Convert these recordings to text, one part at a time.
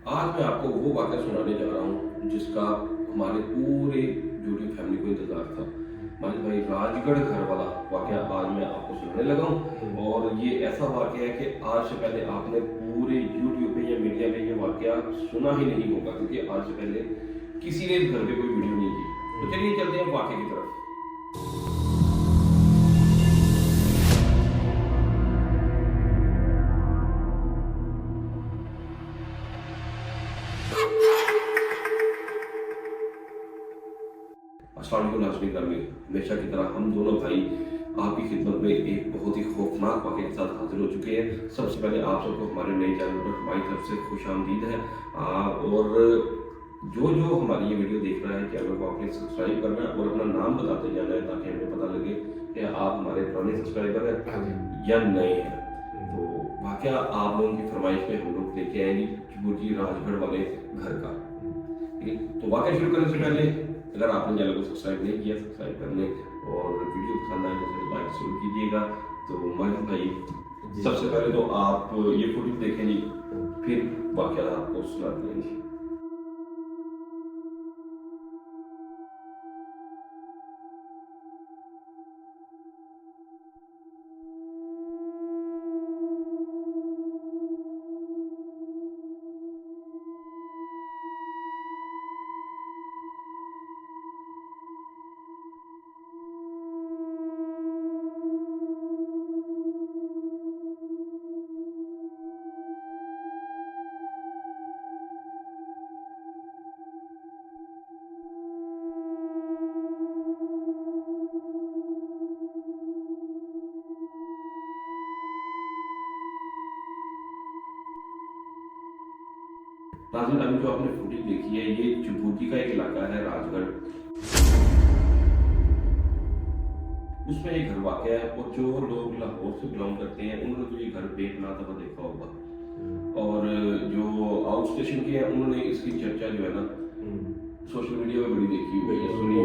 आज मैं आपको वो वाक़या सुनाने जा रहा हूँ जिसका हमारे पूरे यूट्यूब फैमिली को इंतज़ार था। मानिक भाई, राजगढ़ घर वाला वाक़या आज मैं आपको सुनाने लगा हूँ और ये ऐसा वाक़या है कि आज से पहले आपने पूरे यूट्यूब पे या मीडिया में ये वाक़या सुना ही नहीं होगा, क्योंकि आज से पहले किसी ने इस घर पे कोई वीडियो नहीं की। तो चलिए चलते हैं वाक़ये की तरफ। अस्सलाम वालेकुम नाज़रीन ग्रामी, हमेशा की तरह हम दोनों भाई आपकी खिदमत में एक बहुत ही खौफनाक वाक़े के साथ हाजिर हो चुके हैं। सबसे पहले आप सबको हमारे नए चैनल पर हमारी तरफ से खुशामदीद है। और जो हमारी ये वीडियो देख रहा है, चैनल को आपने सब्सक्राइब करना है और अपना नाम बताते जाना है ताकि हमें पता लगे कि आप हमारे पुराने सब्सक्राइबर हैं या नए हैं। तो वाक़या आप लोगों की फरमाइश पे हम लोग लेके आएंगे चुबुर्जी राजगढ़ वाले घर का। ठीक है, तो वाक़या शुरू करने से पहले अगर आपने चैनल को सब्सक्राइब नहीं किया, सब्सक्राइब कर लें और वीडियो पसंद आए तो लाइक जरूर कीजिएगा। तो माजिद भाई, सबसे पहले तो आप ये फुटेज देखें जी, फिर वाक़या आपको सुनाते हैं जी। नाज़रीन, अभी जो आपने फुटेज देखी है ये चुबुर्जी का एक इलाका है राजगढ़, उसमें एक घर वाक़या है। और जो लोग लाहौर से बिलोंग करते हैं उन्होंने तो ये घर बेपनाह दफा देखा होगा, और जो आउट स्टेशन के हैं उन्होंने इसकी चर्चा जो है ना सोशल मीडिया पे बड़ी देखी हुई है, सुनी है।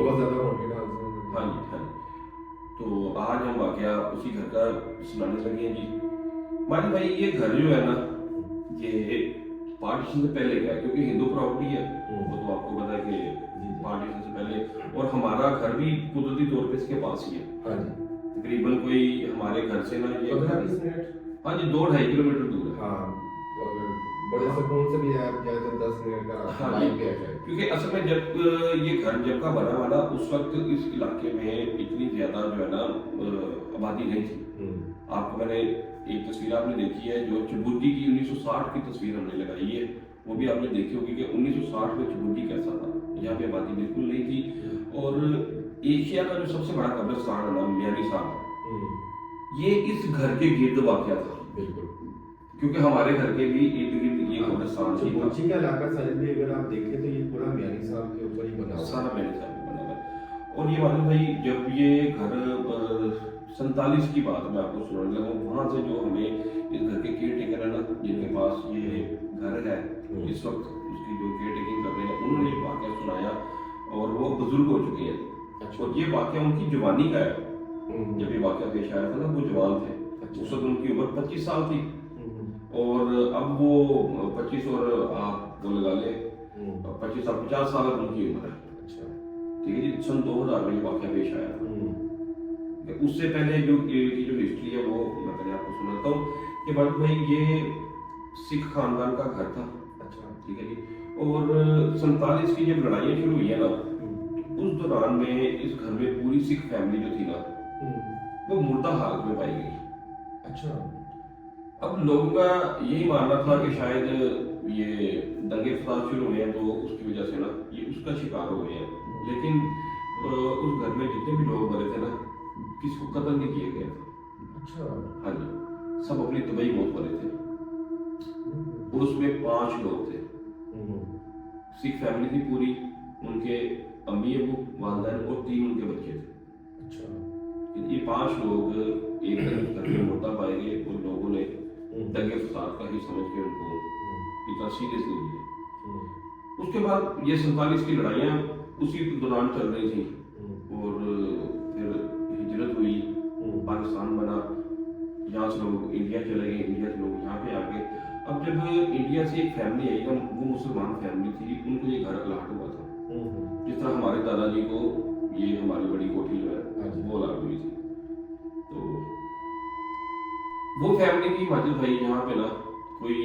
हाँ जी, हाँ जी। तो आज हम वाक़या उसी घर का सुनाने लगे हैं जी। मानी भाई, ये घर जो है ना ये पार्टीशन से पहले का है, क्योंकि हिंदू प्रॉपर्टी है, वो तो आपको पता है कि पार्टीशन से पहले। और हमारा घर भी कुदरती तौर पे इसके पास ही है। तकरीबन कोई हमारे घर से ना ये हाँ जी 2-2.5 किलोमीटर दूर है। बड़े सुकून से भी आप जाए तो 10 मिनट का हाँ जी, क्योंकि असल में जब ये घर जब का बना वाला उस वक्त इस इलाके में इतनी ज्यादा जो है ना आबादी नहीं थी। आपको मैंने एक तस्वीर आपने देखी है जो चुबुर्जी की 1960 की तस्वीर हमने लगाई है, वो भी आपने देखी होगी कि 1960 में चुबुर्जी कैसा था। यहाँ पे आबादी बिल्कुल नहीं थी। और एशिया का जो सबसे बड़ा कब्रिस्तान है ना मियानी साहब, ये इस घर के गिर्द वाक़या था। बिल्कुल, क्योंकि हमारे घर के भी इर्द गिर्द ये कब्रिस्तान थी। चुबुर्जी का इलाका साहिब भी अगर आप देखें तो ये पूरा मियानी साहब के ऊपर ही बना हुआ है। सारा मियानी साहब का बना हुआ है। और ये मालूम भाई, जब ये घर 47 की बात मैं आपको सुनाने लगा, वहाँ से जो हमें इस घर के केयर टेकर है ना जिनके पास ये घर है इस वक्त, उसकी जो केयर टेकिंग कर रहे हैं, उन्होंने ये वाक़या सुनाया और वो बुजुर्ग हो चुके हैं। और ये वाक़या उनकी जवानी का है। जब ये वाक़या पेश आया था ना वो जवान थे, उस वक्त उनकी उम्र 25 साल थी और अब वो 25 और आप वो लगा ले 25 साल 50 साल अब उनकी उम्र है। ठीक है जी, सन 2000 में ये वाक़या पेश आया था। उससे पहले जो हिस्ट्री है वो मैं पहले आपको सुनाता हूँ कि भाई ये सिख खानदान का घर था। ठीक है जी। और 47 की जब लड़ाइयाँ शुरू हुई है ना, उस दौरान में इस घर में पूरी सिख फैमिली जो थी ना वो मुर्दा हालत में पाई गई। अब लोगों का यही मानना था कि शायद ये दंगे फसाद शुरू हुए हैं तो उसकी वजह से ना ये उसका शिकार हो गए हैं। लेकिन उस घर में जितने भी लोग मरे थे ना, किसी को कत्ल नहीं किया गया था। हाँ जी, सब अपनी तबई मौत मरे थे। और उसमें 5 लोग थे। सिख फैमिली थी पूरी, उनके अम्मी अबू वालिदैन और 3 उनके बच्चे थे। ये 5 लोग एक घर में मुर्दा पाए गए और लोगों ने दंगे फसाद का ही समझ के उनको इतना सीरियस नहीं लिया। उसके बाद ये 47 की लड़ाइयाँ उसी दौरान चल रही थी और फिर हिजरत हुई, पाकिस्तान बना, यहाँ से लोग इंडिया चले गए, इंडिया से लोग यहाँ पे आ गए। अब जब इंडिया से एक फैमिली आई ना, वो मुसलमान फैमिली थी, उनको ये घर अलाट हुआ था। जिस तरह हमारे दादाजी को ये हमारी बड़ी कोठी जो हाँ है जी। वो अलाट हुई थी। तो वो फैमिली की माजिद भाई यहाँ पे ना कोई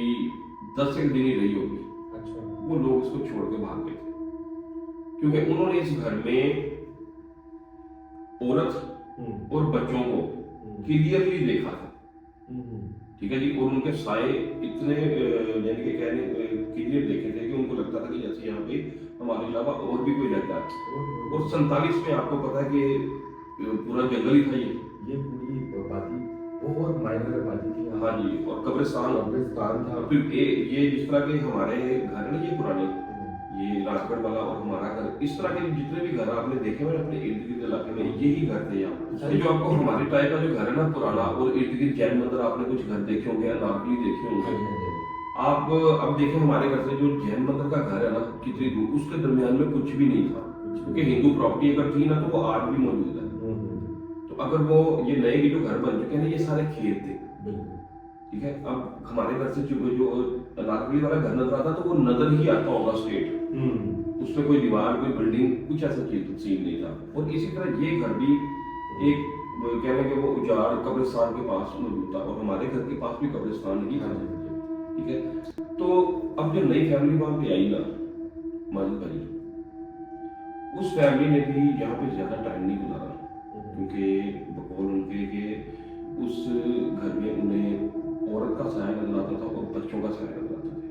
10 एक दिन ही रही होगी, अच्छा। वो लोग इसको छोड़ के भाग गए थे, क्योंकि उन्होंने इस घर में औरत और बच्चों को क्लियरली देखा था। ठीक है जी। और उनके साए इतने यानी कि कहने क्लियर देखे थे कि उनको लगता था कि जैसे यहाँ पे हमारे अलावा और भी कोई रहता है। और 47 में आपको पता है कि पूरा जंगल ही था ये पूरी आबादी बहुत माइनर आबादी थी। हाँ जी। और कब्रिस्तान था। फिर ये जिस तरह के हमारे घर है ना, ये पुराने, ये राजगढ़ वाला और हमारा घर, इस तरह के जितने भी घर आपने देखे हुए अपने इर्द गिर्द इलाके में, यही घर थे यहाँ। ये जो आपको हमारे टाइप का जो घर है ना पुराना, और इर्द गिर्द जैन मंदिर आपने कुछ घर देखे होंगे, अनारकली देखे होंगे आप। अब देखें हमारे घर से जो जैन मंदिर का घर है ना, कितनी दूर, उसके दरमियान में कुछ भी नहीं था, क्योंकि हिंदू प्रॉपर्टी अगर थी ना तो वो आज भी मौजूद है। तो अगर वो ये नए भी जो घर बन चुके हैं ना, ये सारे खेत थे। ठीक है। अब हमारे घर से जो अनारकली वाला घर नजर आता तो वो नजर ही आता होगा स्ट्रेट, उसमें कोई दीवार कोई बिल्डिंग कुछ ऐसा चीज सीन नहीं था। और इसी तरह ये घर भी एक कहने के वो उजाड़ कब्रिस्तान के पास मौजूद था, और हमारे घर के पास भी कब्रिस्तान ही था। ठीक है। तो अब जो नई फैमिली वहां पे आई ना माजिद भाई, उस फैमिली ने भी यहाँ पे ज्यादा टाइम नहीं गुजारा, क्योंकि बकौल उनके के उस घर में उन्हें औरत का साया नजर आता था और बच्चों का साया नजर आता था।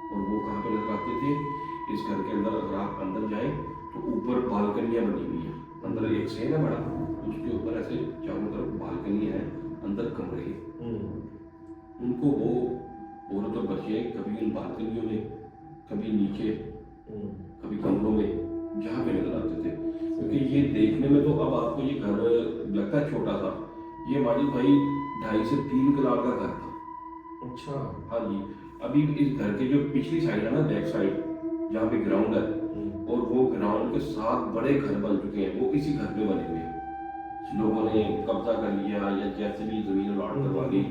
और वो कहाँ पे नजर आते थे? इस घर के अंदर अगर आप अंदर जाएं तो ऊपर बालकनियां बनी हुई है, अंदर एक सेन है बड़ा, उसके ऊपर ऐसे चारों तरफ बालकनियां हैं, अंदर कमरे हैं। उनको वो औरत और बच्चे कभी उन बालकनियों में, कभी नीचे, कभी कमरों में जहाँ पे नजर आते थे। क्योंकि ये देखने में तो अब आपको ये घर लगता है छोटा सा, ये माजिद भाई 2.5 से 3 कनाल का घर था। अच्छा। हाँ जी। अभी इस घर के जो पिछली साइड है ना, बैक साइड जहाँ पे ग्राउंड है, और वो ग्राउंड के 7 बड़े घर बन चुके हैं, वो इसी घर में बने हुए हैं। लोगों ने कब्जा कर लिया या जैसे भी जमीन अलॉट करवा दी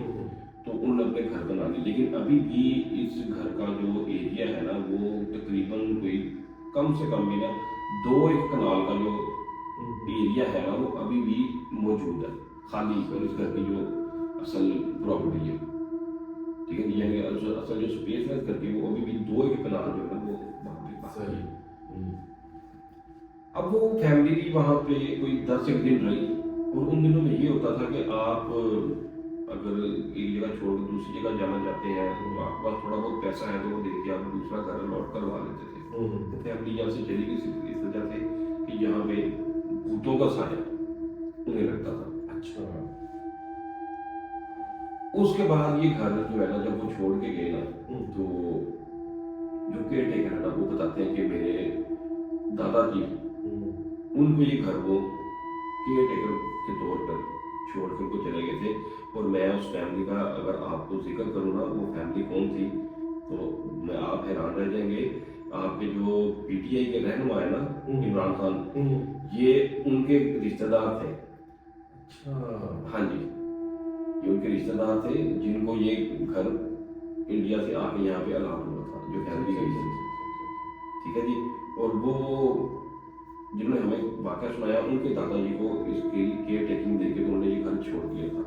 तो उन्होंने अपने घर बना ली। लेकिन अभी भी इस घर का जो एरिया है ना, वो तकरीबन कोई कम से कम भी ना 2-1 कनाल का जो एरिया है ना, वो अभी भी मौजूद है खाली। और इस घर की जो असल प्रॉपर्टी है, ठीक है, यानी असल जो स्पेस है इस घर की, वो अभी भी 2-1 कनाल जो है ना, वो वहाँ पे बाकी है। अब वो फैमिली भी वहाँ पे कोई 10 एक दिन रही, और उन दिनों में ये होता था कि आप अगर एक जगह छोड़ कर दूसरी जगह जाना चाहते हैं तो आपके पास थोड़ा बहुत पैसा है तो वो देख के आप दूसरा घर अलॉट करवा लेते थे। तो फैमिली यहाँ से चली गई सिर्फ इस वजह से कि यहाँ पे भूतों का साया उन्हें लगता था। अच्छा। उसके बाद ये घर जो है ना, जब वो छोड़ के गए ना, तो जो केयर टेकर है ना, वो बताते हैं कि मेरे दादाजी उनको ये घर वो केयर टेकर के तौर पर छोड़ कर को चले गए थे। और मैं उस फैमिली का अगर आपको जिक्र करूँ ना, वो फैमिली कौन थी, तो मैं आप हैरान रह जाएंगे। आपके जो पीटीआई के रहनुमा है ना, इमरान खान, ये उनके रिश्तेदार थे। अच्छा। हाँ जी, ये उनके रिश्तेदार थे जिनको ये घर इंडिया से आके यहाँ पे अलाट हुआ था, जो फैमिली गई थी। ठीक है जी। और वो जिन्होंने हमें वाक़या सुनाया, उनके दादाजी को इसकी केयर टेकिंग देके तो उन्होंने ये घर छोड़ दिया था।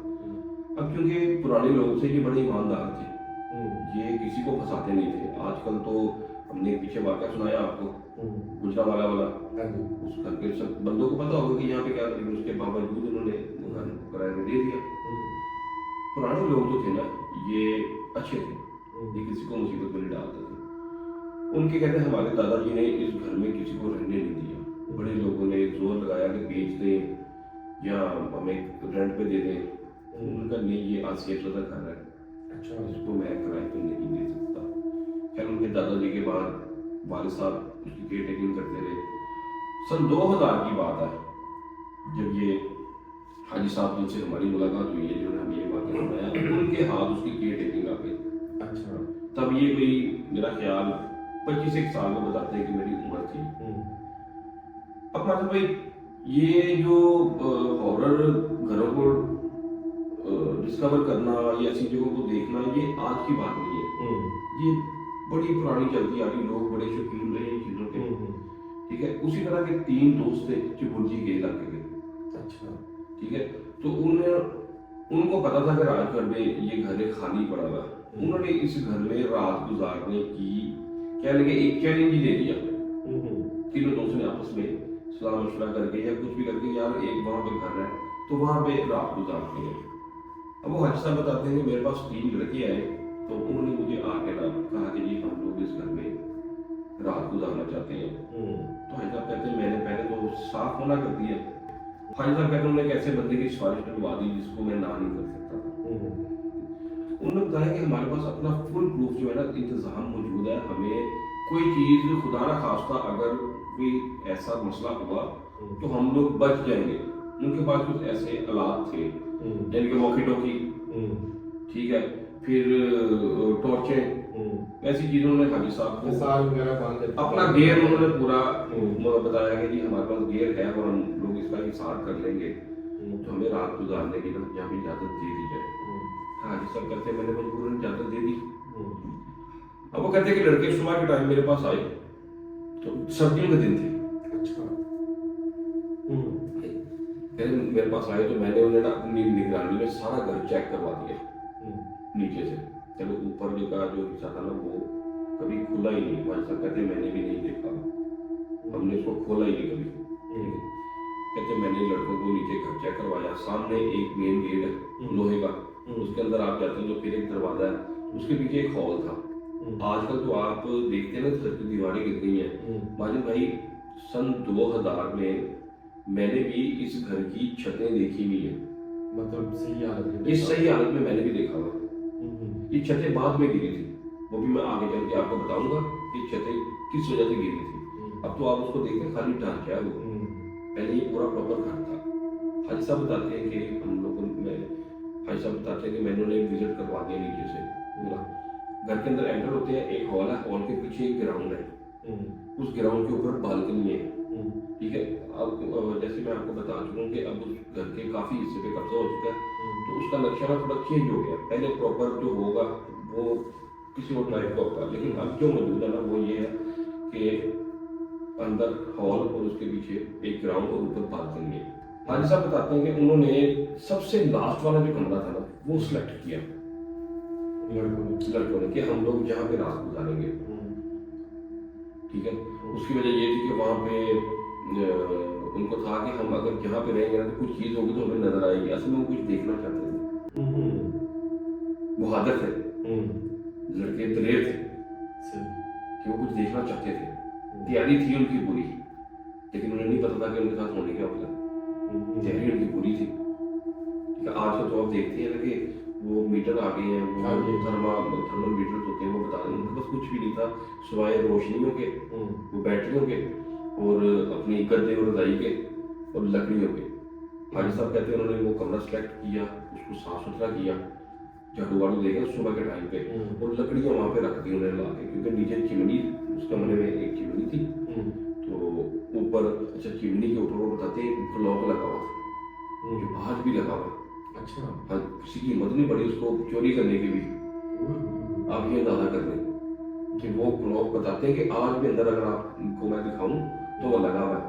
अब क्योंकि पुराने लोग थे, ये बड़े ईमानदार थे, ये किसी को फंसाते नहीं थे। आजकल तो हमने पीछे वाक़या सुनाया आपको, गुजरावाला वाला, उस घर के सब बंदों को पता होगा कि यहाँ पे क्या, लेकिन उसके बावजूद उन्होंने घर किराए में दे दिया। पुराने लोग जो थे ना, ये अच्छे थे, ये किसी को मुसीबत में नहीं डालते थे। उनके कहते हैं हमारे दादाजी ने इस घर में किसी को रहने नहीं दिया। बड़े लोगों ने जोर लगाया कि बेच दें या हमें रेंट पे दे दें। उनका नहीं, ये आसियत का घर है, अच्छा, इसको मैं किराए पे नहीं दे सकता। खैर उनके दादाजी के बाद वालिद साहब उसकी केयर टेकिंग करते रहे। सन 2000 की बात है, जब ये हाजी साहब जिनसे हमारी मुलाकात हुई है, जिन्होंने हमें ये वाक़या बताया, उनके हाथ उसकी केयर टेकिंग आ गई। अच्छा। तब ये कोई मेरा ख्याल 25 साल में बताते हैं कि मेरी उम्र थी। अब मतलब भाई ये जो हॉरर घरों को डिस्कवर करना या ऐसी जगहों को देखना ये आज की बात नहीं है, ये बड़ी पुरानी चलती आ रही, लोग बड़े शौकीन रहे इन चीज़ों के। ठीक है, उसी तरह के 3 दोस्त थे चिबुर्जी के इलाके के। अच्छा। ठीक है, तो उनको पता था कि राजगढ़ में ये घर एक खाली पड़ा हुआ है। उन्होंने इस घर में रात गुजारने की क्या लगे एक चैलेंज ही दे दिया। तीनों दोस्तों ने आपस में सलाह मशवरा करके या कुछ भी करके, यार एक वहाँ पे घर है तो वहाँ पे रात गुजारते हैं। अब वो हाजी साहब बताते हैं कि मेरे पास 3 लड़के आए, तो उन्होंने मुझे आके ना कहा कि जी हम लोग इस घर में रात गुजारना चाहते हैं। तो हाजी साहब कहते हैं मैंने पहले तो साफ मना कर दिया। हाजी साहब कहते हैं उन्होंने एक ऐसे बंदे की सिफारिश करवा दी जिसको मैं ना नहीं कर सकता था। उन्होंने बताया कि हमारे पास अपना फुल प्रूफ जो है ना इंतजाम मौजूद है, हमें कोई चीज़ खुदा ना खास्ता अगर कोई ऐसा मसला हुआ तो हम लोग बच जाएंगे। उनके पास कुछ ऐसे आलात थे जिनके वॉकी टॉकी, ठीक है, फिर टॉर्चें, ऐसी चीज़ों उन्होंने हाजी साहब को अपना गेयर उन्होंने पूरा बताया कि जी हमारे पास गेयर है और हम लोग इसका हिसाब कर लेंगे, तो हमें रात गुजारने की ना यहाँ पे इजाज़त दे दी जाए। हाजी साहब कहते हैं मैंने मजबूरन इजाज़त दे दी। अब वो कहते हैं कि लड़के सुबह के टाइम मेरे पास आए, तो सर्दियों के दिन थे। अच्छा। मेरे पास आए तो मैंने उन्हें ना अपनी निगरानी में सारा घर चेक करवा दिया नीचे से। चलो ऊपर जो का जो हिस्सा था ना वो कभी खुला ही नहीं। भाई साहब कहते मैंने भी नहीं देखा, हमने इसको खोला ही नहीं कभी। कहते मैंने लड़कों को नीचे घर चेक करवाया। सामने एक मेन गेट है लोहे का, उसके अंदर आप जाते हैं तो फिर एक दरवाजा है, उसके पीछे एक हॉल था। आजकल तो आप देखते हैं ना घर की दीवारें गिर गई हैं। माजिद भाई सन 2000 में मैंने भी इस घर की छतें देखी हुई है, मतलब सही हालत में, इस सही हालत में मैंने भी देखा हुआ। ये छतें बाद में गिरी थी, वो भी मैं आगे चल के आपको बताऊंगा कि छतें किस वजह से गिरी थी। अब तो आप उसको देखते हैं खाली ढांचा है वो, पहले ये पूरा प्रॉपर घर था। हाजी साहब बताते हैं कि हम लोगों में हाजी साहब बताते हैं कि मैंने उन्हें विजिट करवा दिया नीचे से पूरा। घर के अंदर एंटर होते हैं, एक हॉल है, हॉल के पीछे एक ग्राउंड है, उस ग्राउंड के ऊपर बालकनी है। ठीक है, अब जैसे मैं आपको बता चुका हूँ कि अब उस घर के काफ़ी हिस्से पे कब्जा हो चुका है, तो उसका नक्शा ना थोड़ा चेंज हो गया। पहले प्रॉपर जो होगा वो किसी और टाइप का होगा, लेकिन अब जो मौजूद है ना वो ये है कि अंदर हॉल और उसके पीछे एक ग्राउंड और ऊपर बालकनी है। हाजी साहब बताते हैं कि उन्होंने सबसे लास्ट वाला जो कमरा था ना वो सिलेक्ट किया लड़कों ने कि हम लोग जहाँ पे रात गुजारेंगे। ठीक है, उसकी वजह ये थी कि वहाँ पे उनको था कि हम अगर यहाँ पे रहेंगे ना तो कुछ चीज़ होगी तो हमें नजर आएगी। असल में वो कुछ देखना चाहते थे, बहादुर थे लड़के, दलेर थे कि वो कुछ देखना चाहते थे। तैयारी थी उनकी पूरी, लेकिन उन्हें नहीं पता था कि उनके साथ होने क्या वाला। तैयारी उनकी पूरी थी। ठीक है, आज तो आप देखते हैं ना कि वो मीटर आ गए हैं, वो थर्मल मीटर होते हैं, वो बता रहे हैं। उनके पास कुछ भी नहीं था सिवाय रोशनियों के, वो बैटरियों के और अपनी गद्दे और रजाई के और लकड़ियों के। हाजी साहब कहते हैं उन्होंने वो कमरा सेलेक्ट किया, उसको साफ सुथरा किया, झाड़ू वाड़ू देगा सुबह के टाइम पे, और लकड़ियाँ वहाँ पे रख दी उन्होंने ला के, क्योंकि नीचे चिमनी उस कमरे में एक चिमनी थी, तो ऊपर अच्छा चिमनी के ऊपर वो बताते हैं क्लॉक लगा हुआ था जो आज भी लगा हुआ। अच्छा। हाँ, किसी की हिम्मत नहीं पड़ी उसको चोरी करने की भी। आप ये अंदाजा कर लें कि वो क्लॉक बताते हैं कि आज भी अंदर अगर आपको मैं दिखाऊं तो वो लगा हुआ है।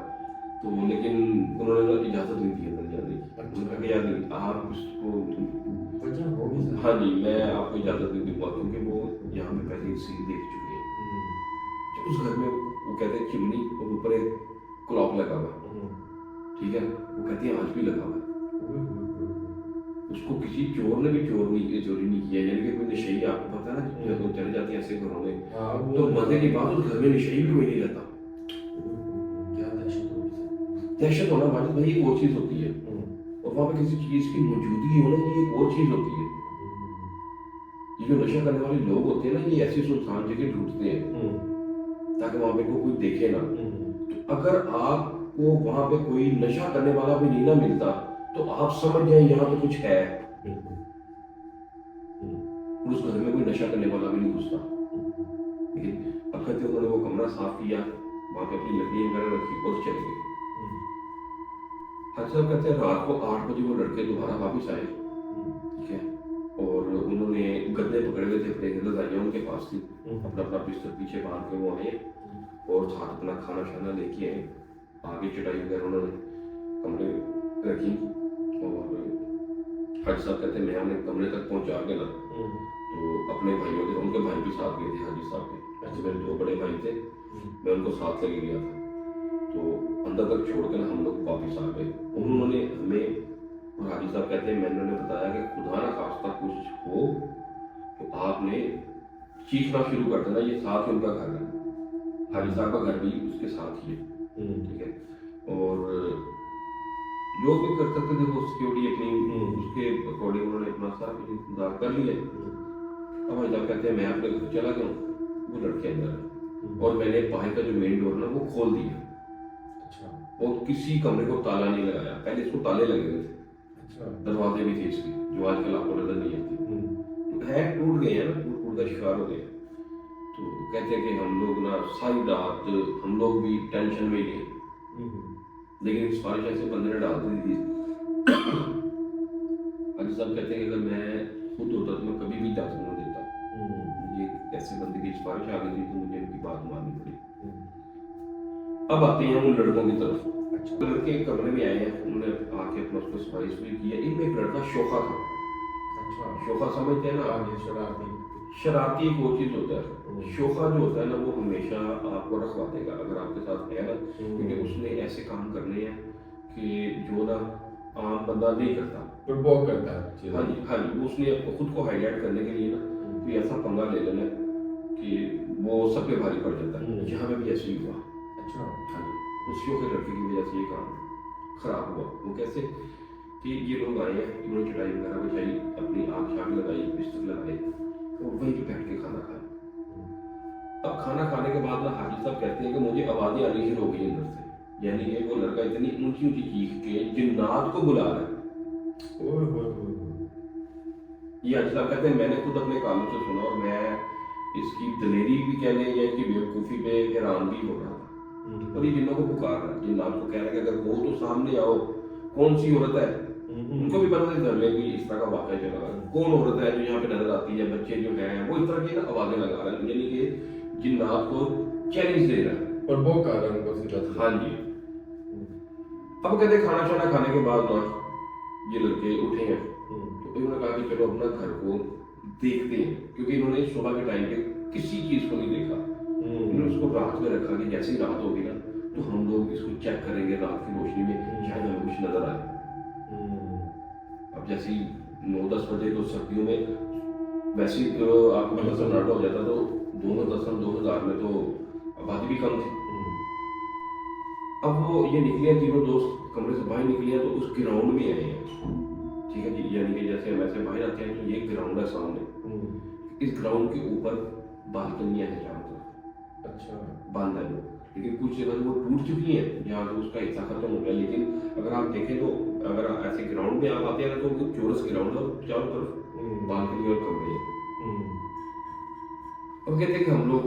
तो लेकिन उन्होंने इजाज़त नहीं दी अंदर जाने की। उन्होंने कहा यार नहीं आप इसको, हाँ जी मैं आपको इजाज़त नहीं दूंगा, क्योंकि वो यहाँ पे पहले सीन देख चुके हैं। उस घर में वो कहते हैं चिमनी और ऊपर एक क्लॉक लगा हुआ। ठीक है, वो कहते हैं आज भी लगा हुआ है। उसको किसी चोर ने भी चोरी नहीं किया, यानी कि कोई नशेई, आपको पता है ना जब चले जाते हैं ऐसे घरों में, तो मजे की बात उस घर में नशेई भी कोई नहीं रहता। दहशत होना माजिद भाई एक और चीज होती है, और वहाँ पे किसी चीज की मौजूदगी होना ये एक और चीज होती है। ये जो नशा करने वाले लोग होते हैं ना, ये ऐसी सुनसान जगह ढूंढते हैं ताकि वहाँ पे कोई देखे ना। तो अगर आपको वहाँ पे कोई नशा करने वाला भी नहीं ना मिलता तो आप समझ जाए यहाँ पे कुछ है। उस घर में कोई नशा करने वाला भी नहीं घुसता। लेकिन अब कहते उन्होंने वो कमरा साफ किया, वहाँ पे अपनी लकड़ी वगैरह रखी और चले गए। हाजी साहब कहते हैं रात को 8 बजे वो लड़के दोबारा वापिस आए। ठीक है, उन्होंने गद्दे पकड़े हुए थे अपने रजाइयाँ उनके पास थी, अपना अपना बिस्तर पीछे बांध के वो आए और साथ अपना खाना शाना लेके आए। आगे चटाई वगैरह उन्होंने कमरे रखी और हाजी साहब कहते हैं मैं उन्हें कमरे तक पहुंचा के ना तो अपने भाइयों के, उनके भाई भी साथ गए थे हाजी साहब के, ऐसे मेरे 2 बड़े भाई थे, मैं उनको साथ लेके गया था। तो अंदर तक छोड़ के ना हम लोग वापिस आ गए। उन्होंने हमें, और हाजी साहब कहते हैं मैंने उन्हें बताया कि खुदा ना खास्ता कुछ हो तो आपने चीखना शुरू कर देना, ये साथ ही उनका घर है, हाजी साहब का घर भी उसके साथ ही है, ठीक है। और जो भी कर सकते थे वो सिक्योरिटी अपनी उसके अकॉर्डिंग उन्होंने अपना सारा कुछ इंतजाम कर लिया। अब हाजी साहब कहते हैं मैं अपने घर चला गया, वो लड़के अंदर है और मैंने बाहर का जो मेन डोर ना वो खोल दिया। अच्छा। और किसी कमरे को ताला नहीं लगाया, पहले इसको ताले लगे हुए थे, अच्छा। दरवाजे भी थे इसके जो आजकल आपको नजर नहीं आती, है टूट गए हैं ना, टूट का शिकार हो गए। तो कहते हैं कि हम लोग ना सारी रात हम लोग भी टेंशन में ही गए, लेकिन इस बारिश ऐसे बंदे ने डाल दी थी। हाजी साहब कहते हैं कि अगर मैं खुद होता तो मैं कभी भी इजाजत नहीं देता, ये ऐसे बंदे की सिफारिश आ गई थी तो मुझे उनकी बात माननी पड़ी। अब आते हैं उन लड़कों की तरफ। अच्छा। लड़के एक कमरे में आए हैं, उन्होंने आके अपना उसको सिफारिश भी की है। इनमें एक लड़का शोखा था। अच्छा। शोखा समझते हैं ना, आगे शरारती। शरारती एक और चीज होता है। शोखा जो होता है ना वो हमेशा आपको रखवा देगा अगर आपके साथ है ना, क्योंकि उसने ऐसे काम करने हैं कि जो ना आम बंदा नहीं करता, प्रवोक करता है। हाँ जी हाँ जी, वो उसने खुद को हाईलाइट करने के लिए ना कोई ऐसा पंगा ले लेना कि वो सब पे भारी पड़ जाता है। यहाँ पे भी ऐसे ही हुआ। अच्छा। हाँ जी, उस शोखे लड़के की वजह से ये काम खराब हुआ। वो कैसे कि ये लोग आए हैं, इन्होंने चटाई वगैरह बिछाई, अपनी आग शाग लगाई, बिस्तर लगाए और वहीं पे बैठ के खाना खाया। अब खाना खाने के बाद ना हाजी साहब कहते हैं कि मुझे आवाजें आनी शुरू हो गई अंदर से, यानी कि वो लड़का इतनी ऊंची ऊंची चीख के जिन्नात को बुला रहा है। ओए होए होए। ये हाजी साहब कहते हैं मैंने खुद अपने कानों से सुना और मैं इसकी दलेरी भी कह लें या इसकी बेवकूफ़ी पे हैरान भी हो रहा था। और ये जिन्नों को पुकार रहा है, जिन्नात को कह रहा है कि अगर हो तो सामने आओ, कौन सी औरत है। उनको भी पता नहीं चल कि इस तरह का वाक़या चला रहा है, कौन औरत है जो यहाँ पे नजर आती है, बच्चे जो हैं वो इस तरह की ना आवाज़ें लगा रहे हैं, यानी कि जिन्नात को चैलेंज दे रहा है। और वो कर रहा है उनको सीधा। हाँ जी। अब कहते हैं खाना शाना खाने के बाद ना ये लड़के उठे हैं तो इन्होंने कहा कि चलो अपना घर को देखते हैं, क्योंकि इन्होंने सुबह के टाइम पे किसी चीज़ को नहीं देखा। इन्होंने उसको रात में रखा कि जैसे ही रात होगी ना तो हम लोग इसको चेक करेंगे रात की रोशनी में, शायद हमें कुछ नजर आए। अब जैसे ही 9-10 बजे तो सर्दियों में वैसे ही आपको पता सन्नाटा हो जाता, तो 2010-2000 में तो आबादी भी कम थी। अब वो ये निकले तीनों दोस्त कमरे से बाहर निकले तो उस ग्राउंड में आए हैं, ठीक है जी, यानी कि जैसे हम ऐसे बाहर आते हैं तो ये ग्राउंड है सामने, इस ग्राउंड के ऊपर बालकनियां हैं चारों तरफ। अच्छा। बंद है वो, लेकिन कुछ जगह वो टूट चुकी हैं जहाँ तो उसका हिस्सा खत्म हो गया। लेकिन अगर आप देखें तो अगर आप ऐसे ग्राउंड में आप आते हैं तो वो चौरस ग्राउंड है, चारों तरफ बालकनी और कमरे हैं। अब कहते हैं कि हम लोग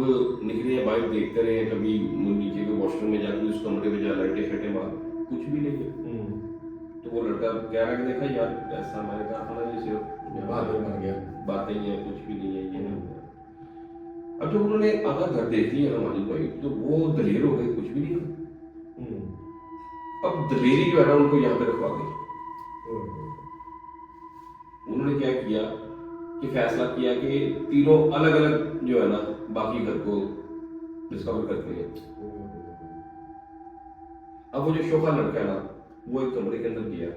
निकले बाहर देखते रहे, कभी नीचे के वॉशरूम में जाकर उस कमरे में जा लाइटें शटे मार, कुछ भी नहीं है। तो वो लड़का कह रहा है कि देखा यार ऐसा मैंने कहा था ना, ये सिर्फ बन गया, बातें ही हैं, कुछ भी नहीं है ये नहीं। अब जब उन्होंने आधा घर देख लिया ना माजिद भाई, तो वो दलेर हो गए, कुछ भी नहीं था। अब दलेरी जो है ना उनको यहाँ पे रखवा गई। उन्होंने क्या किया कि फैसला किया कि तीनों अलग अलग जो है ना बाकी घर को डिस्कवर करते हैं। अब वो जो शोखा लड़का है ना वो एक कमरे के अंदर गया।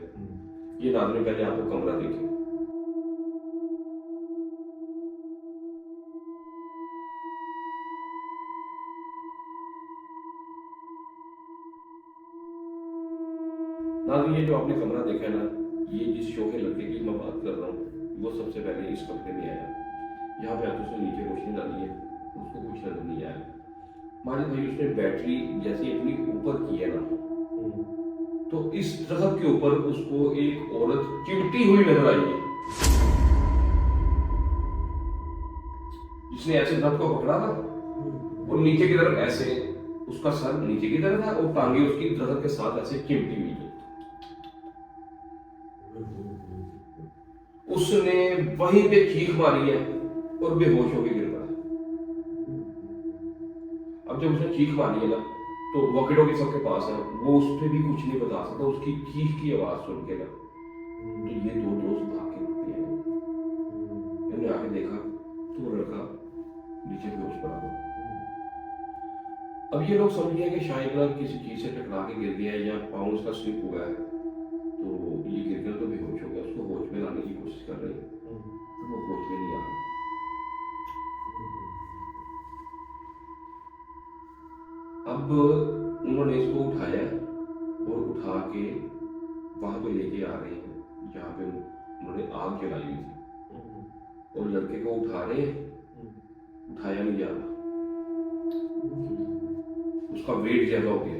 ये नाज़रीन पहले आपको कमरा देखें। नाज़रीन ये जो आपने कमरा देखा है ना, ये जिस शोखे लड़के की मैं बात कर रहा हूँ वो सबसे पहले इस कमरे में आया। यहाँ पे आते उसने नीचे रोशनी डाली है, उसको कुछ नजर नहीं आया। माजिद भाई उसने बैटरी जैसे अपनी ऊपर की है ना तो इस दरख्त के ऊपर उसको एक औरत चिमटी हुई नजर आई है, जिसने ऐसे दरख्त को पकड़ा था और नीचे की तरफ ऐसे उसका सर नीचे की तरफ था और टांगे उसकी दरख्त के साथ ऐसे चिमटी हुई है। उसने वहीं पे चीख मारी है और बेहोश होकर गिर पड़ा। अब जब उसने चीख मारी है ना, तो वॉकी टॉकी सबके पास है, वो उस पर भी कुछ नहीं बता सकता, उसकी चीख की आवाज सुन के ना, तो ये दो दोस्त भाग के भागते हैं। इन्होंने आके देखा तो वो लड़का नीचे बेहोश पड़ा हुआ। अब ये लोग समझिए कि शायद ना किसी चीज से टकरा के गिर गया है या पाँव उसका स्लिप हुआ है, तो ये गिर कर तो बेहोश हो गया। उसको होश में लाने की कोशिश कर रहे हैं, तो वो होश में नहीं आ रहा। अब उन्होंने इसको उठाया और उठा के वहां पे लेके आ रहे हैं जहाँ पे उन्होंने आग जलाई हुई थी, और लड़के को उठा रहे हैं, उठाया नहीं जा रहा, उसका वेट ज्यादा हो गया।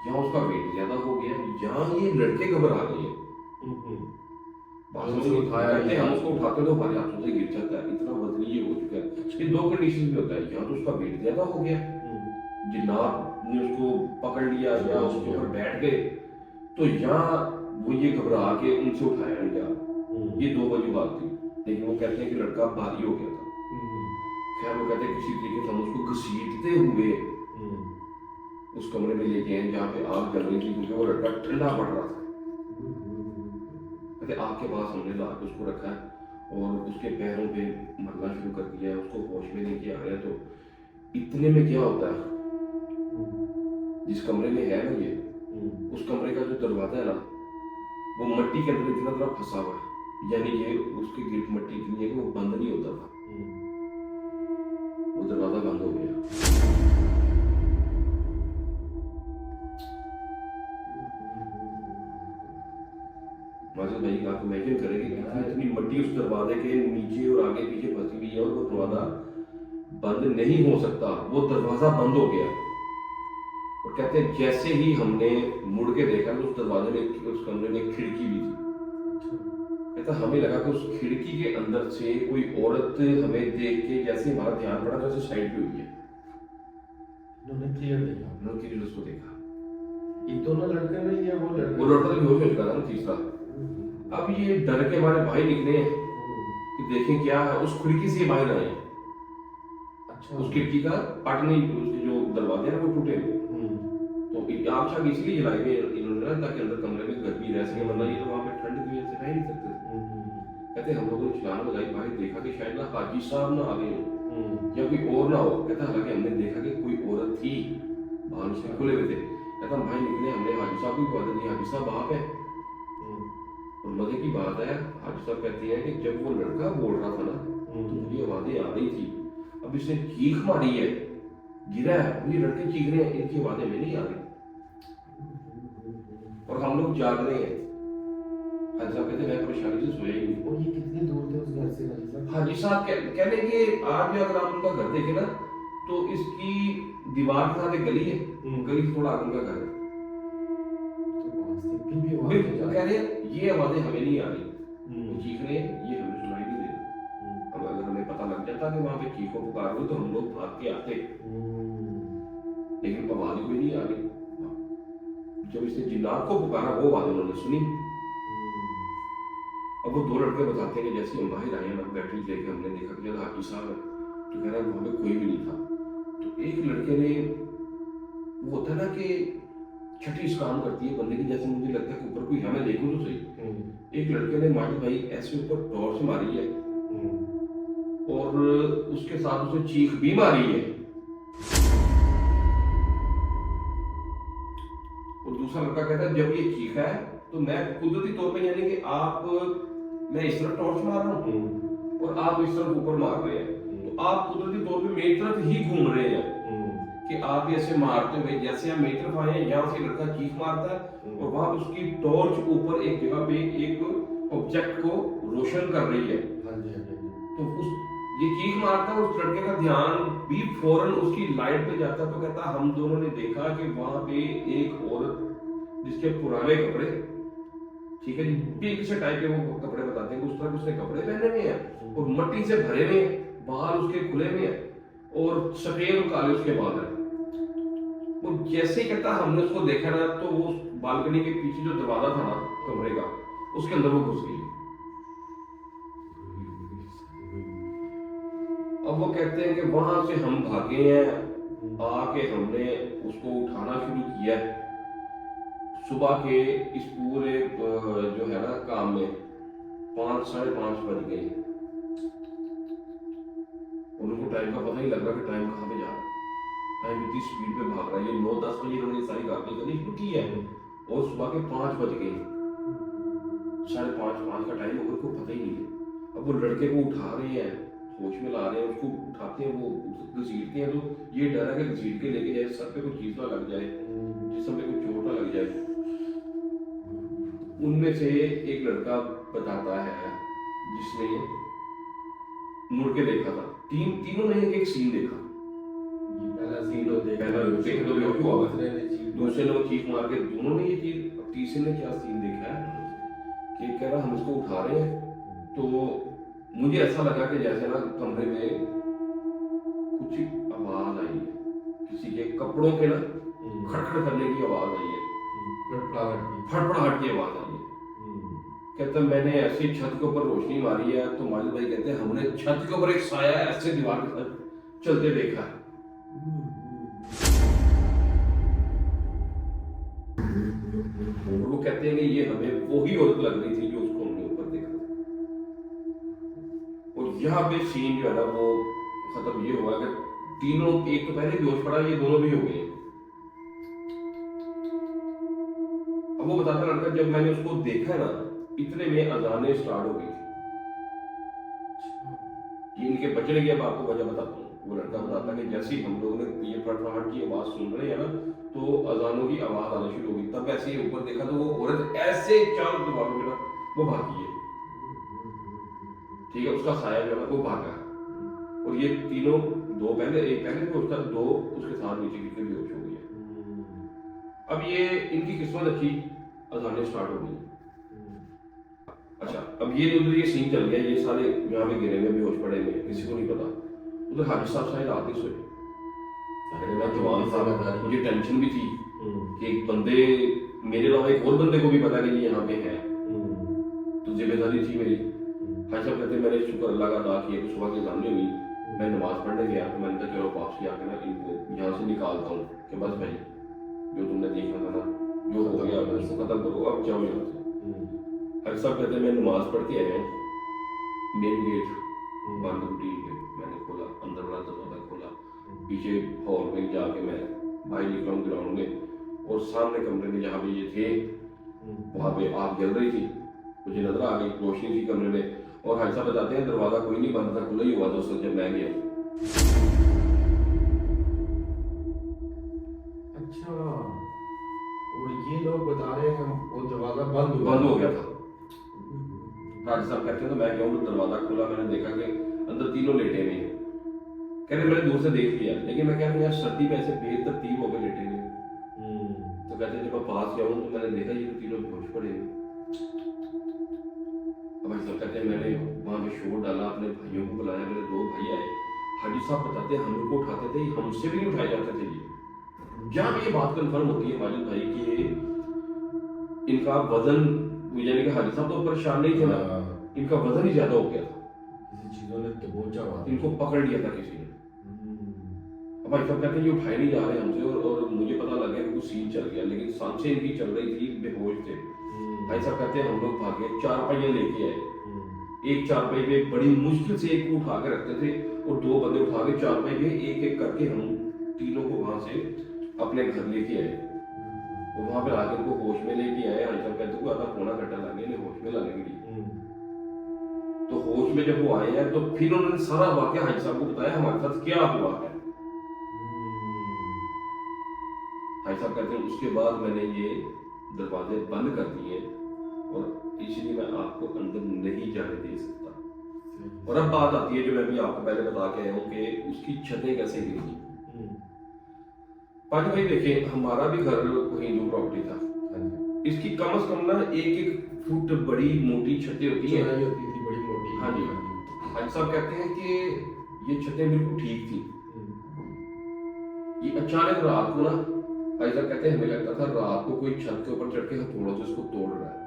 यहाँ उसका वेट ज्यादा हो गया, यहाँ ये लड़के घबरा गए हैं। हम उसको उठाते तो हमारे हाथों से गिर जाता है, इतना वजनी ये हो चुका है। ये दो कंडीशन में होता है, यहाँ तो उसका वेट ज्यादा हो गया, जिन्नात ने उसको पकड़ लिया या उसके ऊपर बैठ गए, तो यहाँ वो ये घबरा के उनसे उठाया नहीं जा। ये दो वजूहत थी, लेकिन वो कहते हैं कि लड़का भारी हो गया था। खैर वो कहते हैं किसी तरीके से हम उसको घसीटते हुए उस कमरे में लेके आए जहाँ पे आग जल रही थी, क्योंकि वो लड़का ठंडा पड़ रहा था। कहते आग के पास हमने ला के उसको रखा है और उसके पैरों पे मरना शुरू कर दिया है, उसको होश में लेके आ रहे हैं। तो इतने में क्या होता है, जिस कमरे में है ना ये, उस कमरे का जो दरवाजा है ना, वो मिट्टी के अंदर इतना तरह फंसा हुआ है, यानी ये उसकी गिरट मिट्टी इतनी है कि वो बंद नहीं होता था। वो दरवाजा बंद हो गया। माजिद भाई आप इमेजिन करें कि इतनी मिट्टी उस दरवाजे के नीचे और आगे पीछे फंसी हुई है और वो दरवाजा बंद नहीं हो सकता, वो दरवाजा बंद हो गया। और कहते हैं जैसे ही हमने मुड़ के देखा तो उस दरवाजे में, उस कमरे में खिड़की भी थी। कहता हमें लगा कि उस खिड़की के अंदर से कोई औरत हमें देख के, जैसे हमारा ध्यान पड़ा जैसे साइड पे हुई है, उन्होंने क्लियर देखा, उन्होंने क्लियर उसको देखा। ये दोनों लड़के नहीं है, वो लड़का तो बेहोश हो चुका था ना तीसरा। अब ये डर के हमारे भाई निकले कि देखें क्या है, उस खिड़की से बाहर आए। अच्छा, उस खिड़की का पट नहीं, उसके जो दरवाजे हैं वो टूटे हुए, तो आग शाग इसलिए जलाई हुई इन्होंने ना, ताकि अंदर कमरे में गर्मी रह सके, वरना ये तो वहाँ पे ठंड की वजह से रह नहीं सकते। कहते हम लोगों ने छलांग लगाई, भाई देखा कि शायद ना हाजी साहब ना आ गए हो या कोई और ना हो। कहता हालांकि हमने देखा कि कोई औरत थी, बाहर उसके खुले हुए थे। कहता भाई निकले, हमने हाजी साहब को बता दिया, हाजी साहब आप है। और मजे की बात है, हाजी साहब कहते हैं कि जब वो लड़का बोल रहा था ना, तो मुझे आवाजें आ रही थी। अब इसने चीख मारी है, गिरा है, ये लड़के चीख रहे हैं, इनकी आवाजें में नहीं आ रही, और हम लोग जाग रहे हैं। हाजी साहब कहते मैं परेशानी से सोया ही नहीं। और ये कितनी दूर थे उस घर से हाजी साहब? हाजी साहब कह रहे कि आज भी अगर आप उनका घर देखें ना, तो इसकी दीवार के साथ एक गली है, गली से थोड़ा आगे उनका घर है। फिर भी कह रहे हैं ये आवाजें हमें नहीं आ रही, चीख रहे हैं, ये हमें सुनाई नहीं दे रही। अब अगर हमें पता लग जाता कि वहां पे चीखों पुकार रहे तो हम लोग भाग के आते, लेकिन आवाज कोई नहीं आ रही। जब इसने जिन्नात को पुकारा, वो आवाज उन्होंने सुनी। अब वो दो लड़के बताते हैं कि जैसे हम बाहर आए ना, बैटरी लेके हमने देखा कि जब हाजी साहब है, तो कह रहा है वहां पे कोई भी नहीं था। तो एक लड़के ने, वो होता है ना कि छठी इस काम करती है बंदे की, जैसे मुझे लगता है कि ऊपर कोई है, मैं देखूं तो सही। एक लड़के ने माजिद भाई ऐसे ऊपर टॉर्च मारी है और उसके साथ उसे चीख भी मारी है। और दूसरा लड़का कहता है जब ये चीखा है तो मैं कुदरती तौर पे, यानी कि आप, मैं इस तरफ टॉर्च मार रहा हूँ और आप इस तरफ ऊपर मार रहे हैं, तो आप कुदरती तौर पे मेरी तरफ ही घूम रहे हैं कि आप ऐसे मारते हुए, जैसे हम मेरी तरफ आए हैं, यहाँ से लड़का चीख मारता है और वहां उसकी टॉर्च ऊपर एक जगह पे एक ऑब्जेक्ट को रोशन कर रही है। तो उस ये चीख मारता है, उस लड़के का ध्यान भी फौरन उसकी लाइट पे जाता है। तो कहता हम दोनों ने देखा कि वहां पे एक औरत जिसके पुराने कपड़े, ठीक है जी, पिंक से टाइप के वो कपड़े बताते हैं, उस तरह उसने कपड़े पहने हुए हैं और मट्टी से भरे हुए हैं, बाल उसके खुले हुए हैं और सफेद और काले उसके बाल हैं। वो जैसे ही कहता हमने उसको देखा ना, तो वो बालकनी के पीछे जो दरवाजा था ना कमरे का, اس کے اندر وہ گھس گئی. اب وہ کہتے ہیں کہ وہاں سے ہم بھاگے ہیں, آ کے ہم نے اس کو اٹھانا شروع کیا ہے. صبح کے اس پورے جو ہے نا کام میں 5 ساڑھے 5 بج گئے, اور ان کو ٹائم کا پتہ نہیں لگ رہا کہ ٹائم کہاں پہ جا رہا ہے. ٹائم اتنی سپیڈ پہ بھاگ رہا ہے. یہ 9-10 بجے انہوں نے ساری کارنی کرنی شروع کی ہے, اور صبح کے 5 بج گئے, 5:30 کا ٹائم ان کو پتہ ہی نہیں ہے. اب وہ لڑکے کو اٹھا رہے ہیں, ہوش میں لا رہے ہیں, اس کو اٹھاتے ہیں, وہ گھسیٹتے ہیں, تو یہ ڈر ہے کہ گھسیٹ کے لے کے جائے, سر پہ کوئی چیز نہ لگ جائے, جسم پہ کوئی چوٹ نہ لگ جائے. ان میں سے ایک لڑکا بتاتا ہے جس نے مڑ کے دیکھا تھا. تینوں نے ایک سین دیکھا. پہلا سین ہو پہلا دیکھ تو بے ہوا ہوا, دوسرے نے وہ چیخ مار کے, دونوں نے یہ چیز. تیسرے نے کیا سین دیکھا ہے کہ کہہ رہا ہم اس کو اٹھا رہے ہیں, تو مجھے ایسا لگا کہ جیسے نا کمرے میں کچھ آواز آئی ہے, کسی کے کپڑوں کے نا کھڑکھڑ کرنے کی آواز آئی ہے, پھڑپڑاہٹ کی آواز آئی ہے. کہتا میں نے ایسی چھت کے اوپر روشنی ماری ہے, تو ماجد بھائی کہتے ہیں ہم نے چھت کے اوپر ایک سایہ ایسے دیوار کے ساتھ چلتے دیکھا ہے. اور وہ کہتے ہیں کہ یہ ہمیں وہی عورت لگ رہی تھی جو اس کو ہم نے اوپر دیکھا تھا. اور یہاں پہ سین جو ہے نا وہ ختم یہ ہوا کہ تینوں, ایک تو پہلے بے ہوش پڑا, یہ دونوں بھی ہو گئے. اب وہ بتاتا لڑکا جب میں نے اس کو دیکھا ہے نا, اتنے میں اذانیں سٹارٹ ہو گئی تھی. ان کے بچنے کی اب آپ کو وجہ بتاتا ہوں. وہ لڑکا بتاتا کہ جیسے ہی ہم لوگوں نے یہ پھڑپڑاہٹ کی آواز سن رہے ہیں نا, تو اذانوں کی آواز آنا شروع ہو گئی. تب ایسے ہی اوپر دیکھا تو وہ عورت ایسے چاروں دیواروں پہ نا وہ بھاگی ہے. ٹھیک ہے, اس کا سایہ جو ہے وہ بھاگا, اور یہ تینوں, دو پہلے, ایک پہلے بھی ہوش تھا, 2 اس کے ساتھ نیچے گر کے بھی ہوش ہو گئی ہے. اب یہ ان کی قسمت اچھی, اذانیں سٹارٹ ہو گئی. اچھا, اب یہ ادھر یہ سین چل گیا, یہ سارے یہاں پہ گرے ہوئے بے ہوش پڑے ہوئے, کسی کو نہیں پتا. ادھر حاجی صاحب شاید رات نہیں سوئے. جوان صاحب, مجھے ٹینشن بھی تھی کہ ایک بندے, میرے علاوہ ایک اور بندے کو بھی پتا کہ یہ یہاں پہ ہے, تو ذمہ داری تھی میری. حاج صاحب کہتے ہیں میں نے شکر اللہ کا ادا کیا کہ صبح کی اذان نہیں ہوئی. میں نماز پڑھنے گیا تو میں نے کہا چلو واپسی آ کے نا ان کو یہاں سے نکالتا ہوں کہ بس بھائی جو تم نے دیکھا تھا نا, جو ہو گیا اس کو ختم کرو, اب جاؤ یہاں سے. حاج صاحب کہتے ہیں میں نماز پڑھ کے آیا ہوں, مین گیٹ بند ٹوٹی ہے, میں نے کھولا, اندر والا دروازہ کھولا, پیچھے ہال میں جا کے میں باہر نکلا ہوں گراؤنڈ میں, اور سامنے کمرے میں جہاں پہ یہ تھے وہاں پہ آگ جل رہی تھی. مجھے نظر آ گئی, روشنی تھی کمرے میں. اور حاج صاحب بتاتے ہیں دروازہ کوئی نہیں بند تھا, کھلا ہی ہوا تھا اس وقت جب میں گیا. اچھا, اور یہ لوگ بتا رہے ہیں وہ دروازہ بند ہو گیا تھا. حاج صاحب کہتے ہیں تو میں گیا ہوں, دروازہ کھلا, میں نے دیکھا کہ اندر تینوں لیٹے ہوئے ہیں. کہہ رہے میں نے دور سے دیکھ لیا, لیکن میں کہہ رہا ہوں یار سردی میں ایسے بے ترتیب ہو کے لیٹے ہوئے. تو کہتے ہیں جب میں پاس گیا ہوں تو میں نے دیکھا یہ تینوں بے پڑے ہیں. اب ایسا کہتے ہیں میں نے وہاں پہ شور ڈالا, اپنے بھائیوں کو بلایا, میرے 2 بھائی آئے. حاجی صاحب بتاتے ہیں ہم لوگ کو اٹھاتے تھے, ہم سے بھی نہیں اٹھائے جاتے تھے. جہاں بھی یہ بات کنفرم ہوتی ہے ماجد بھائی کہ ان کا وزن, یعنی کہ حاجی صاحب تو پریشان نہیں تھے نا, ان کا وزن ہی زیادہ ہو گیا تھا, کسی چیزوں نے دبوچا ہوا, ان کو پکڑ لیا تھا کسی نے. اب بھائی صاحب کہتے ہیں یہ اٹھائے نہیں جا رہے ہم سے, اور مجھے پتا لگ گیا کہ کچھ سین چل گیا, لیکن سانسیں ان کی چل رہی تھی, بے ہوش تھے. بھائی صاحب کہتے ہیں ہم لوگ بھاگے, 4 پہیے لے کے آئے. ایک 4 پہیے پہ بڑی مشکل سے ایک کو اٹھا کے رکھتے تھے, اور 2 بندے اٹھا کے 4 پہیے پہ ایک ایک کر کے ہم تینوں کو وہاں سے اپنے گھر لے کے آئے. اور وہاں پہ آ کے ان کو ہوش میں لے کے آئے. حاج صاحب کہتے ہیں آدھا پونا گھنٹہ لگے انہیں ہوش میں لانے کے لیے. تو ہوش میں جب وہ آئے ہیں تو پھر انہوں نے سارا واقعہ حاج صاحب کو بتایا ہمارے ساتھ کیا ہوا ہے. حاج صاحب کہتے ہیں اس کے بعد میں نے یہ دروازے بند کر دیے, اور اس لیے میں آپ کو اندر نہیں جانے دے سکتا. اور اب بات آتی ہے جو میں بھی آپ کو پہلے بتا کے آیا ہوں کہ اس کی چھتیں کیسے گری. پانچ بھائی دیکھیں, ہمارا بھی گھر ہندو پراپرٹی تھا, اس کی کم از کم نا 1-1 فٹ بڑی موٹی چھتیں ہوتی ہیں. بڑی موٹی. ہاں جی, حاج صاحب کہتے ہیں کہ یہ چھتیں بالکل ٹھیک تھی. یہ اچانک رات کو نا, حاج صاحب کہتے ہیں ہمیں لگتا تھا رات کو کوئی چھت کے اوپر چڑھ کے ہتھوڑوں سے اس کو توڑ رہا ہے.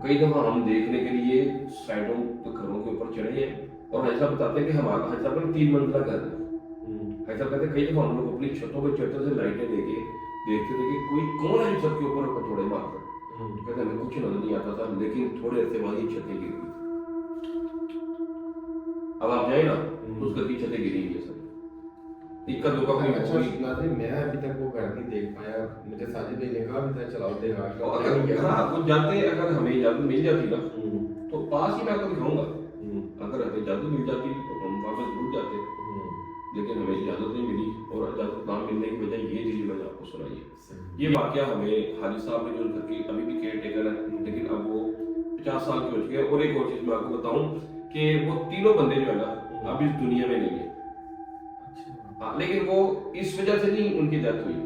कई दफा हम देखने के लिए साइडों पे घरों के ऊपर चढ़े हैं और भाई साहब बताते हैं कि हमारा भाई साहब ने 3 मंजिला घर है। भाई साहब कहते हैं कई दफा हम लोग अपनी छतों पे चढ़ते थे लाइटें लेके देखते थे कि कोई कौन है जो छत के ऊपर थोड़े मार रहा है। कहते हमें कुछ नजर नहीं आता था, लेकिन थोड़े अरसे बाद ही छतें गिर गई। अब आप जाए ना तो उस घर की छतें गिरी हुई है सब। इक्का दुक्का कोई अच्छा कोई नाज़रीन, मैं अभी तक वो घर नहीं देख पाया। मुझे साजिद भाई ने कहा भी था चलाओ देगा तो अगर हाँ कुछ जाते अगर हमें इजाजत मिल जाती ना तो पास ही मैं आपको दिखाऊंगा। अगर हमें इजाजत मिल जाती तो हम वापस भूल जाते, लेकिन हमें इजाजत नहीं मिली और इजाजत ना मिलने की वजह ये थी जो मैंने आपको सुनाई है। ये वाकया हमें हाजी साहब ने जो घर की अभी भी केयर टेकर है, लेकिन अब वो 50 साल के हो चुके हैं। और एक और चीज मैं आपको बताऊं कि वो तीनों बंदे जो है ना अब इस दुनिया में नहीं है। हाँ, लेकिन वो इस वजह से नहीं उनकी डेथ हुई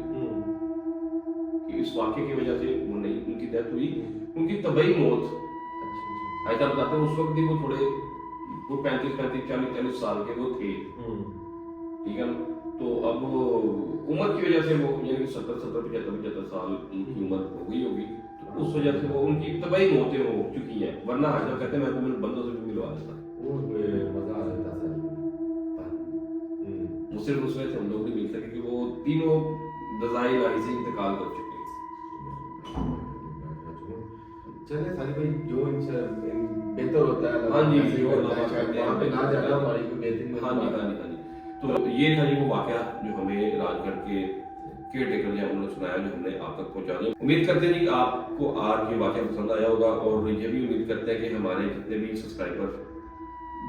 कि इस वाक्य की वजह से वो नहीं उनकी डेथ हुई, उनकी तबई मौत। ऐसा बताते हैं उस वक्त भी वो थोड़े वो 35 40 साल के वो थे, ठीक है ना। तो अब उम्र की वजह से वो यानी कि 70 75 साल उनकी उम्र हो गई होगी, तो उस वजह से वो उनकी तबई मौतें हो चुकी हैं। वरना हाजिर कहते हैं मैं तो मेरे बंदों से भी मिलवा देता, मजा आ जाता सर। मुझसे उसमें से हम लोग नहीं मिल सके कि वो तीनों दजाई लाही से इंतकाल कर चुके हैं। चले साजिद भाई, जो इनसे बेहतर होता है हाँ जी, जो जो होता है, शायद वहाँ पे ना जाना हमारी कोई बेहतरीन हाँ जी हाँ जी हाँ जी। तो ये था जी वो वाकया जो हमें राजगढ़ के केयर टेकर ने उन्होंने सुनाया, जो हमने आप तक पहुंचा दिया। उम्मीद करते हैं कि आपको आज ये वाकया पसंद आया होगा, और ये भी उम्मीद करते हैं कि हमारे जितने भी सब्सक्राइबर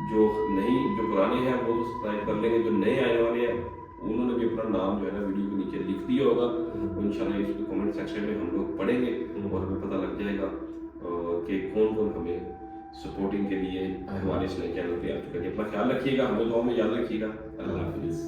जो पुराने हैं वो तो सब्सक्राइब कर लेंगे, जो नए आने वाले हैं उन्होंने भी अपना नाम जो है ना वीडियो के नीचे लिख दिया होगा। इंशाल्लाह इसको कमेंट सेक्शन में हम लोग पढ़ेंगे और हमें पता लग जाएगा कि कौन कौन हमें सपोर्टिंग के लिए हमारे इस नए चैनल पे आ चुका है। अपना ख्याल रखिएगा, हमें दुआ में याद रखिएगा। अल्लाह हाफिज़।